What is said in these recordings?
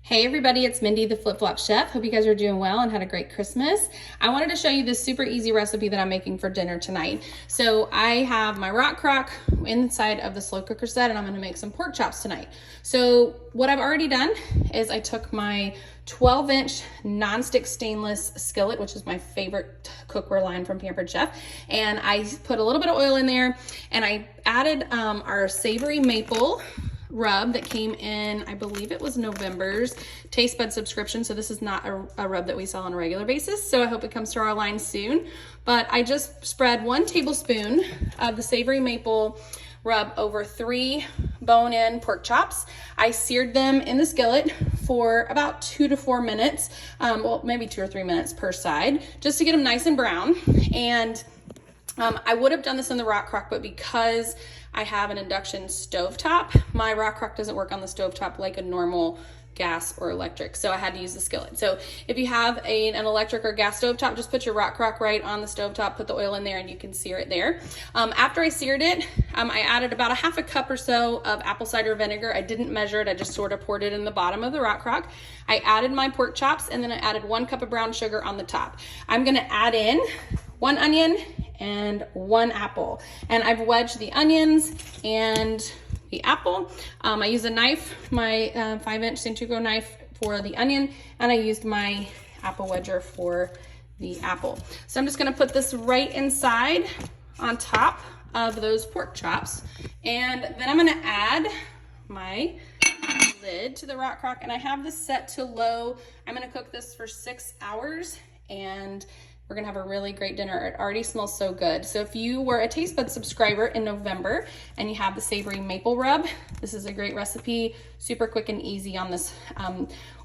Hey everybody, it's Mindy, the Flip Flop Chef. Hope you guys are doing well and had a great Christmas. I wanted to show you this super easy recipe that I'm making for dinner tonight. So I have my RockCrok inside of the slow cooker set and I'm gonna make some pork chops tonight. So what I've already done is I took my 12-inch nonstick stainless skillet, which is my favorite cookware line from Pampered Chef, and I put a little bit of oil in there and I added our Savory maple rub that came in, I believe it was November's taste bud subscription. So this is not a rub that we sell on a regular basis. So I hope it comes to our line soon. But I just spread 1 tablespoon of the Savory maple rub over 3 bone-in pork chops. I seared them in the skillet for about 2 to 4 minutes. Well, maybe 2 or 3 minutes per side, just to get them nice and brown. And I would have done this in the RockCrok, but because I have an induction stovetop, my RockCrok doesn't work on the stovetop like a normal gas or electric, so I had to use the skillet. So if you have an electric or gas stovetop, just put your RockCrok right on the stovetop, put the oil in there, and you can sear it there. After I seared it, I added about a half a cup or so of apple cider vinegar. I didn't measure it, I just sort of poured it in the bottom of the RockCrok. I added my pork chops, and then I added 1 cup of brown sugar on the top. I'm gonna add in 1 onion and 1 apple. And I've wedged the onions and the apple. I used a knife, my 5-inch Santuco knife for the onion, and I used my apple wedger for the apple. So I'm just gonna put this right inside on top of those pork chops. And then I'm gonna add my lid to the RockCrok, and I have this set to low. I'm gonna cook this for 6 hours, and we're gonna have a really great dinner. It already smells so good. So if you were a Taste Bud subscriber in November and you have the Savory maple rub, this is a great recipe, super quick and easy on this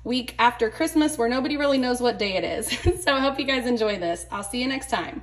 week after Christmas where nobody really knows what day it is. So I hope you guys enjoy this. I'll see you next time.